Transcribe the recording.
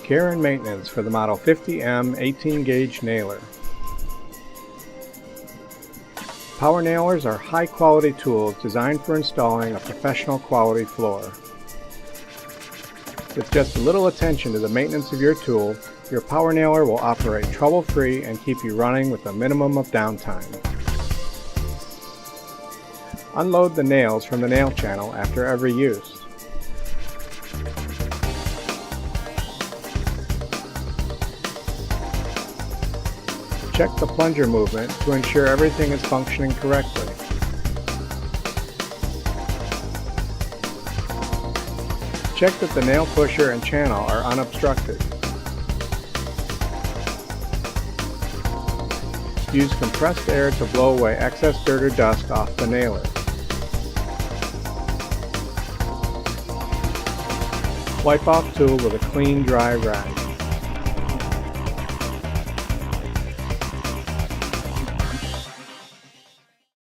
Care and maintenance for the Model 50M 18-gauge nailer. Power nailers are high-quality tools designed for installing a professional quality floor. With just a little attention to the maintenance of your tool, your power nailer will operate trouble-free and keep you running with a minimum of downtime. Unload the nails from the nail channel after every use. Check the plunger movement to ensure everything is functioning correctly. Check that the nail pusher and channel are unobstructed. Use compressed air to blow away excess dirt or dust off the nailer. Wipe off tool with a clean, dry rag.